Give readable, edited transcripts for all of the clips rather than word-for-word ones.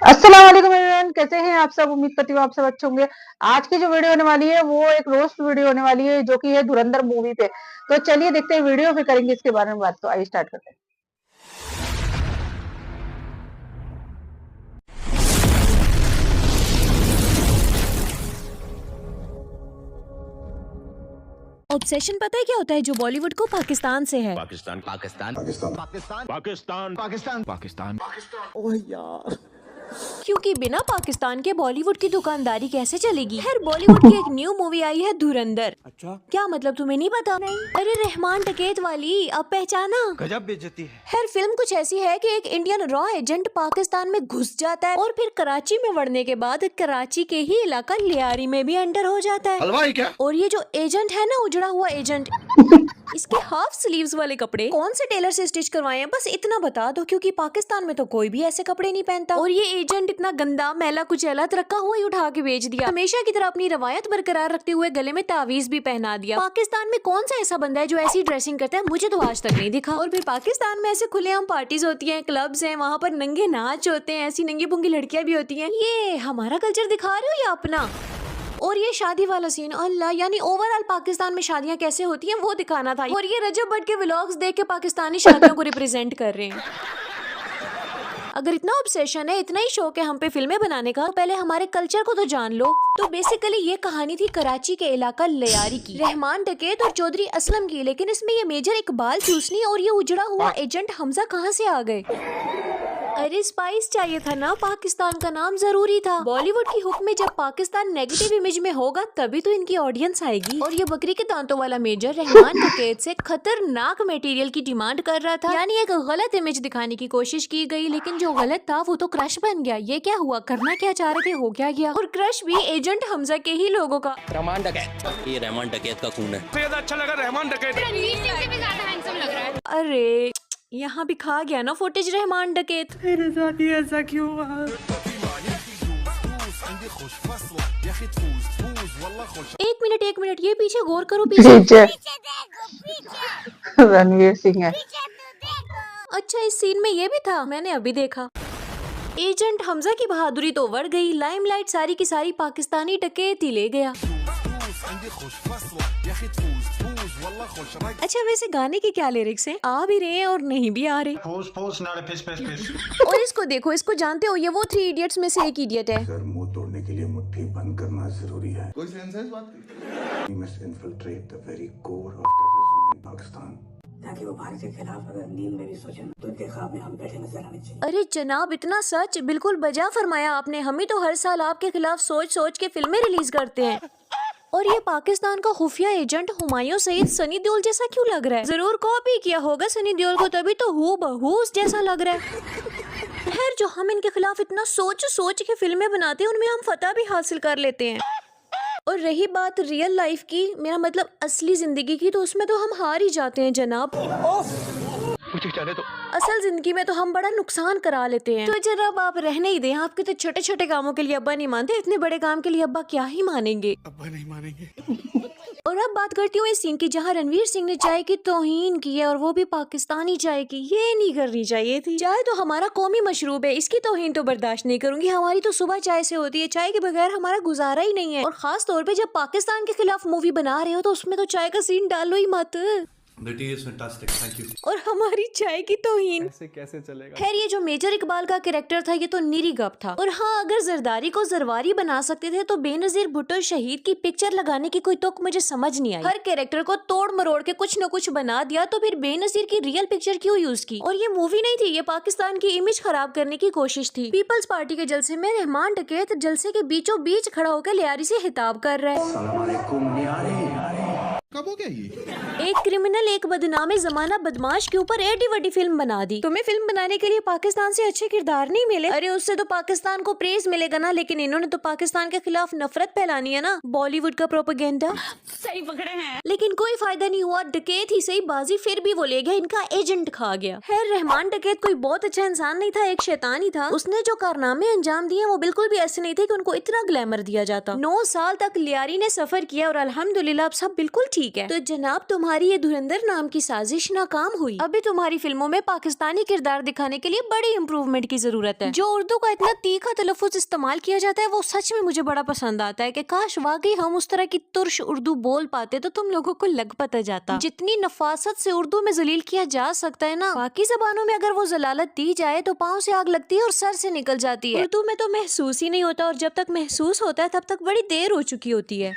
अस्सलाम वालेकुम एवरीवन, कैसे हैं आप सब। उम्मीद करती हूँ आप सब अच्छे होंगे। आज की जो वीडियो होने वाली है वो एक रोस्ट वीडियो होने वाली है जो कि है धुरंधर मूवी पे। तो चलिए देखते हैं वीडियो, फिर करेंगे इसके बारे में बात। तो आइए स्टार्ट करते हैं। ऑब्सेशन पता है क्या होता है जो बॉलीवुड को पाकिस्तान से है। पाकिस्तान पाकिस्तान पाकिस्तान पाकिस्तान पाकिस्तान पाकिस्तान पाकिस्तान पाकिस्तान। ओह यार, क्योंकि बिना पाकिस्तान के बॉलीवुड की दुकानदारी कैसे चलेगी। खैर, बॉलीवुड की एक न्यू मूवी आई है धुरंधर। अच्छा क्या मतलब, तुम्हें नहीं पता? नहीं। अरे रहमान डकैत वाली, अब पहचाना? गजब बेइज्जती है। खैर, फिल्म कुछ ऐसी है कि एक इंडियन रॉ एजेंट पाकिस्तान में घुस जाता है और फिर कराची में बढ़ने के बाद कराची के ही इलाका लियारी में भी एंटर हो जाता है। हलवाई क्या? और ये जो एजेंट है ना, उजड़ा हुआ एजेंट, इसके हाफ स्लीव्स वाले कपड़े कौन से टेलर से स्टिच करवाए हैं बस इतना बता दो, क्योंकि पाकिस्तान में तो कोई भी ऐसे कपड़े नहीं पहनता। और ये एजेंट इतना गंदा मैला कुचैला रखा हुआ ही उठा के बेच दिया। हमेशा की तरह अपनी रवायत बरकरार रखते हुए गले में तावीज भी पहना दिया। पाकिस्तान में कौन सा ऐसा बंदा है जो ऐसी ड्रेसिंग करता है? मुझे तो आज तक नहीं दिखा। और फिर पाकिस्तान में ऐसे खुलेआम पार्टीज होती हैं, क्लब्स हैं, वहाँ पर नंगे नाच होते हैं, ऐसी नंगी पुंगी लड़कियां भी होती हैं। ये हमारा कल्चर दिखा रहे हो या अपना? और ये शादी वाला सीन, अल्लाह, यानी ओवरऑल पाकिस्तान में शादियां कैसे होती हैं वो दिखाना था। और ये रजब भट्ट के व्लॉग्स देख के पाकिस्तानी शादियों को रिप्रेजेंट कर रहे हैं। अगर इतना ऑब्सेशन है, इतना ही शौक है हम पे फिल्में बनाने का, तो पहले हमारे कल्चर को तो जान लो। तो बेसिकली ये कहानी थी कराची के इलाका लियारी की, रहमान डकैत और चौधरी असलम की। लेकिन इसमें ये मेजर इकबाल चूसनी और ये उजड़ा हुआ एजेंट हमजा कहाँ से आ गए? अरे स्पाइस चाहिए था ना, पाकिस्तान का नाम जरूरी था। बॉलीवुड की हुक्म में जब पाकिस्तान नेगेटिव इमेज में होगा तभी तो इनकी ऑडियंस आएगी। और ये बकरी के दांतों वाला मेजर रहमान डकैत से खतरनाक मटेरियल की डिमांड कर रहा था, यानी एक गलत इमेज दिखाने की कोशिश की गई, लेकिन जो गलत था वो तो क्रश बन गया। ये क्या हुआ, करना क्या चाह रहे थे हो क्या गया। और क्रश भी एजेंट हमजा के ही लोगों का। रहमान डकैत, ये रहमान डकैत का खून है। ज्यादा अच्छा लगा रहमान डकैत। अरे यहाँ भी खा गया ना फुटेज रहमान डकैत। मेरे साथ ही ऐसा क्यों हुआ? एक मिनट, ये पीछे गौर करो, पीछे रणवीर सिंह है। अच्छा, इस सीन में ये भी था, मैंने अभी देखा। एजेंट हमजा की बहादुरी तो बढ़ गई, लाइमलाइट सारी की सारी पाकिस्तानी डकैत ही ले गया। अच्छा, वैसे गाने के क्या लिरिक्स हैं? आ भी रहे हैं और नहीं भी आ रहे। और इसको देखो, इसको जानते हो, ये वो 3 इडियट्स में से एक इडियट है। सर, मुंह तोड़ने के लिए मुट्ठी बंद करना जरूरी है। कोई सेंस है इस बात की? We must infiltrate the very core of terrorism in Pakistan. ताकि वो भारत के खिलाफ अगर नींद में भी सोचे तो उनके ख्वाब में हम बैठे नजर आने चाहिए। अरे जनाब, इतना सच, बिल्कुल बजा फरमाया आपने। हम ही तो हर साल आपके खिलाफ सोच सोच के फिल्में रिलीज करते हैं। और ये पाकिस्तान का खुफिया एजेंट हुमायूं सईद सनी देओल जैसा क्यों लग रहा है? जरूर कॉपी किया होगा सनी देओल को, तभी तो हूबहू उस जैसा लग रहा है। खैर, जो हम इनके खिलाफ इतना सोच सोच के फिल्में बनाते हैं उनमें हम फतह भी हासिल कर लेते हैं। और रही बात रियल लाइफ की, मेरा मतलब असली जिंदगी की, तो उसमें तो हम हार ही जाते हैं जनाब। मुझे जाने दो। असल जिंदगी में तो हम बड़ा नुकसान करा लेते हैं। तो जनाब आप रहने ही दें, आपके तो छोटे छोटे कामों के लिए अब्बा नहीं मानते, इतने बड़े काम के लिए अब्बा क्या ही मानेंगे। अब्बा नहीं मानेंगे। और अब बात करती हूँ इस सीन की जहाँ रणवीर सिंह ने चाय की तौहीन की है, और वो भी पाकिस्तानी चाय की। ये नहीं करनी चाहिए थी। चाय तो हमारा कौमी मशरूब है, इसकी तौहीन तो बर्दाश्त नहीं करूंगी। हमारी तो सुबह चाय से होती है, चाय के बगैर हमारा गुजारा ही नहीं है। और खास तौर पे जब पाकिस्तान के खिलाफ मूवी बना रहे हो तो उसमें तो चाय का सीन डालो ही मत। और हमारी चाय की तौहीन कैसे चलेगा? खैर, ये जो मेजर इकबाल का कैरेक्टर था ये तो निरी गप था। और हाँ, अगर जरदारी को जरवारी बना सकते थे तो बेनजीर भुट्टो शहीद की पिक्चर लगाने की कोई तुक मुझे समझ नहीं आई। हर कैरेक्टर को तोड़ मरोड़ के कुछ न कुछ बना दिया, तो फिर बेनजीर की रियल पिक्चर क्यों यूज की? और ये मूवी नहीं थी, ये पाकिस्तान की इमेज खराब करने की कोशिश थी। पीपल्स पार्टी के जलसे में रहमान डकैत जलसे के बीचों बीच खड़ा होकर लियारी से हिताब कर रहा है। कब हो गया ये? एक क्रिमिनल, एक बदनामे जमाना बदमाश के ऊपर एडी वडी फिल्म बना दी। तुम्हें फिल्म बनाने के लिए पाकिस्तान से अच्छे किरदार नहीं मिले? अरे उससे तो पाकिस्तान को प्रेज मिलेगा ना, लेकिन इन्होंने तो पाकिस्तान के खिलाफ नफरत फैलानी है ना। बॉलीवुड का प्रोपेगेंडा सही पकड़े हैं, लेकिन कोई फायदा नहीं हुआ। डकैत ही सही बाजी फिर भी वो ले गया, इनका एजेंट खा गया। खैर, रहमान डकैत कोई बहुत अच्छा इंसान नहीं था, एक शैतान ही था। उसने जो कारनामे अंजाम दिए वो बिल्कुल भी ऐसे नहीं थे कि उनको इतना ग्लैमर दिया जाता। 9 साल तक लियारी ने सफर किया और अल्हम्दुलिल्लाह अब सब बिल्कुल ठीक ठीक है। तो जनाब तुम्हारी ये धुरंधर नाम की साजिश नाकाम हुई। अभी तुम्हारी फिल्मों में पाकिस्तानी किरदार दिखाने के लिए बड़ी इम्प्रूवमेंट की जरूरत है। जो उर्दू का इतना तीखा तलफ्फुज इस्तेमाल किया जाता है वो सच में मुझे बड़ा पसंद आता है कि काश वाकई हम उस तरह की तुर्श उर्दू बोल पाते तो तुम लोगों को लग पता जाता। जितनी नफासत से उर्दू में जलील किया जा सकता है ना, बाकी जबानों में अगर वो जलालत दी जाए तो पाँव से आग लगती है और सर से निकल जाती है। उर्दू में तो महसूस ही नहीं होता, और जब तक महसूस होता है तब तक बड़ी देर हो चुकी होती है।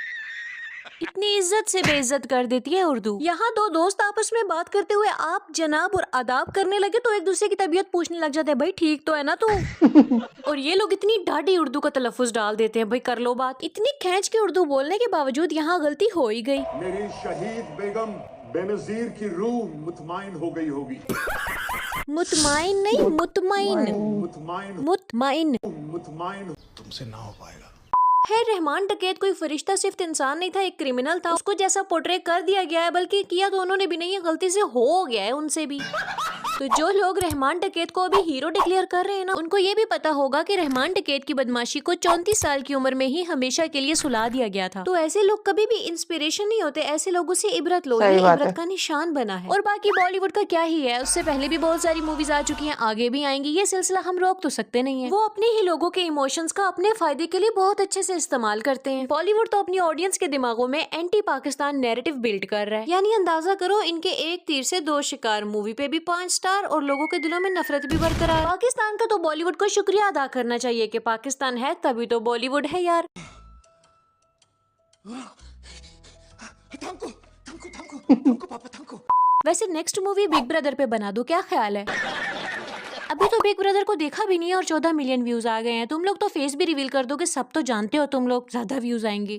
इतनी इज्जत से बेइज्जत कर देती है उर्दू। यहाँ दो दोस्त आपस में बात करते हुए आप जनाब और आदाब करने लगे तो एक दूसरे की तबीयत पूछने लग जाते हैं, भाई ठीक तो है ना तू? और ये लोग इतनी ढाडी उर्दू का तलफ्फुज डाल देते हैं, भाई कर लो बात। इतनी खींच के उर्दू बोलने के बावजूद यहाँ गलती हो ही गई। मेरी शहीद बेगम बेनजीर की रूह मुतमाइन हो गई होगी। मुतमाइन नहीं, मुतमाइन। मुतमाइन मुतमाइन। मुतमाइन तुमसे ना हो पाएगा। है रहमान डकैत कोई फरिश्ता सिर्फ इंसान नहीं था, एक क्रिमिनल था। उसको जैसा पोर्ट्रे कर दिया गया है, बल्कि किया तो उन्होंने भी नहीं है, गलती से हो गया है उनसे भी। तो जो लोग रहमान डकैत को अभी हीरो डिक्लेयर कर रहे हैं ना, उनको ये भी पता होगा कि रहमान डकैत की बदमाशी को 34 साल की उम्र में ही हमेशा के लिए सुला दिया गया था। तो ऐसे लोग कभी भी इंस्पिरेशन नहीं होते, ऐसे लोगों से इबरत लो, ये इबरत का निशान बना है। और बाकी बॉलीवुड का क्या ही है, उससे पहले भी बहुत सारी मूवीज आ चुकी हैं, आगे भी आएंगी, ये सिलसिला हम रोक तो सकते नहीं है। वो अपने ही लोगों के इमोशंस का अपने फायदे के लिए बहुत अच्छे से इस्तेमाल करते हैं। बॉलीवुड तो अपनी ऑडियंस के दिमागों में एंटी पाकिस्तान नैरेटिव बिल्ड कर रहा है। यानी अंदाजा करो, इनके एक तीर से दो शिकार। मूवी पे भी 5 स्टार और लोगों के दिलों में नफरत भी बरकरार। पाकिस्तान का तो बॉलीवुड को शुक्रिया अदा करना चाहिए कि पाकिस्तान है तभी तो बॉलीवुड है यार। वैसे नेक्स्ट मूवी बिग ब्रदर पे बना दो, क्या ख्याल है? अभी तो बिग ब्रदर को देखा भी नहीं है और 14 मिलियन व्यूज आ गए हैं। तुम लोग तो फेस भी रिवील कर दो कि सब तो जानते हो तुम लोग, ज्यादा व्यूज आएंगे।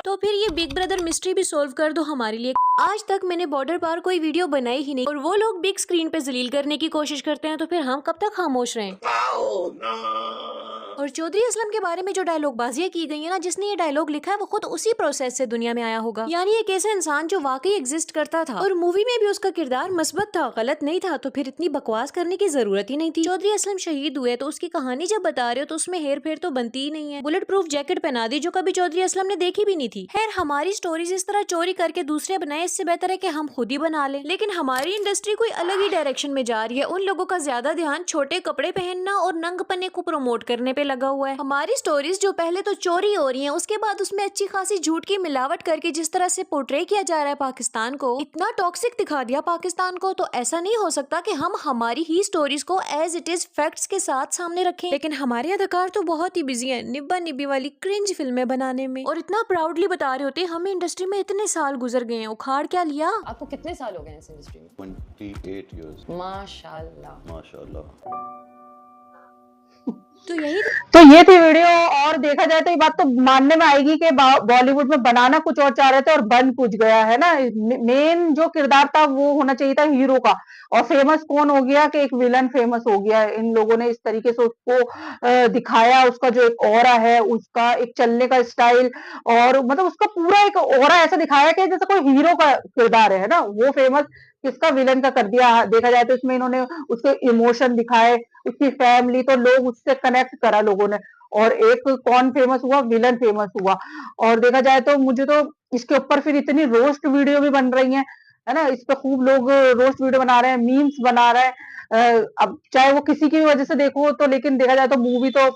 तो फिर ये बिग ब्रदर मिस्ट्री भी सोल्व कर दो हमारे लिए। आज तक मैंने बॉर्डर पार कोई वीडियो बनाई ही नहीं, और वो लोग बिग स्क्रीन पे जलील करने की कोशिश करते हैं, तो फिर हम कब तक खामोश रहें? और चौधरी असलम के बारे में जो डायलॉग बाजियां की गई है ना, जिसने ये डायलॉग लिखा है वो खुद उसी प्रोसेस से दुनिया में आया होगा। यानी एक ऐसा इंसान जो वाकई एग्जिस्ट करता था और मूवी में भी उसका किरदार मस्बत था, गलत नहीं था, तो फिर इतनी बकवास करने की जरूरत ही नहीं थी। चौधरी असलम शहीद हुए तो उसकी कहानी जब बता रहे हो तो उसमें हेर फेर तो बनती ही नहीं है। बुलेट प्रूफ जैकेट पहना दी जो कभी चौधरी असलम ने देखी भी नहीं थी। खैर हमारी स्टोरीज इस तरह चोरी करके दूसरे बनाए, इससे बेहतर है कि हम खुद ही बना लें। लेकिन हमारी इंडस्ट्री कोई अलग ही डायरेक्शन में जा रही है। उन लोगों का ज्यादा ध्यान छोटे कपड़े पहनना और नंगपने को प्रमोट करने पे लगा हुआ है। हमारी स्टोरीज जो पहले तो चोरी हो रही हैं, उसके बाद उसमें अच्छी खासी झूठ की मिलावट करके जिस तरह से पोर्ट्रे किया जा रहा है पाकिस्तान को, इतना टॉक्सिक दिखा दिया पाकिस्तान को, तो ऐसा नहीं हो सकता कि हम हमारी ही स्टोरीज को एज इट इज फैक्ट्स के साथ सामने रखें। लेकिन हमारे अदाकार तो बहुत ही बिजी हैं निब्बा निब्बी वाली क्रिंज फिल्में बनाने में, और इतना प्राउडली बता रहे होते हमें इंडस्ट्री में इतने साल गुजर गए हैं, उखाड़ क्या लिया। आपको कितने साल हो गए इस इंडस्ट्री में? 28 years. माशाल्लाह। माशाल्लाह। तो यही तो ये थी वीडियो। और देखा जाए तो ये बात तो मानने में आएगी कि बॉलीवुड में बनाना कुछ और चाह रहे थे और बन कुछ गया है ना। मेन जो किरदार था वो होना चाहिए था हीरो का, और फेमस कौन हो गया कि एक विलन फेमस हो गया। इन लोगों ने इस तरीके से उसको दिखाया, उसका जो एक ऑरा है, उसका एक चलने का स्टाइल, और मतलब उसका पूरा एक ऑरा ऐसा दिखाया कि जैसे कोई हीरो का किरदार है ना, वो फेमस किसका विलन का कर दिया। देखा जाए तो इसमें इन्होंने उसके इमोशन दिखाए, उसकी फैमिली, तो लोग उससे कनेक्ट करा लोगों ने, और एक कौन फेमस हुआ, विलन फेमस हुआ। और देखा जाए तो मुझे तो इसके ऊपर फिर इतनी रोस्ट वीडियो भी बन रही है ना, इस पे खूब लोग रोस्ट वीडियो बना रहे हैं, मीम्स बना रहे हैं। अब चाहे वो किसी की वजह से देखो तो, लेकिन देखा जाए तो मूवी तो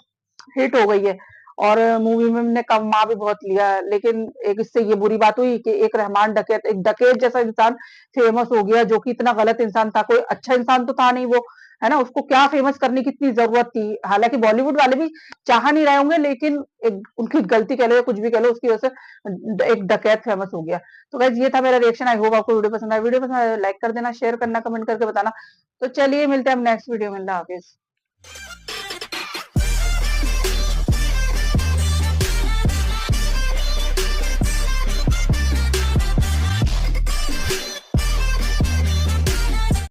हिट हो गई है, और मूवी में हमने कमा भी बहुत लिया। लेकिन एक इससे ये बुरी बात हुई कि एक रहमान डकैत, एक डकैत जैसा इंसान फेमस हो गया, जो कि इतना गलत इंसान था, कोई अच्छा इंसान तो था नहीं वो, है ना। उसको क्या फेमस करने की इतनी जरूरत थी। हालांकि बॉलीवुड वाले भी चाह नहीं रहे होंगे, लेकिन एक उनकी गलती कह लो या कुछ भी कह लो, उसकी वजह से एक डकैत फेमस हो गया। तो गाइस ये था मेरा रिएक्शन। आई होप आपको वीडियो पसंद आया। वीडियो पसंद आया लाइक कर देना, शेयर करना, कमेंट करके बताना। तो चलिए मिलते हैं हम नेक्स्ट वीडियो में। अल्लाह हाफिज।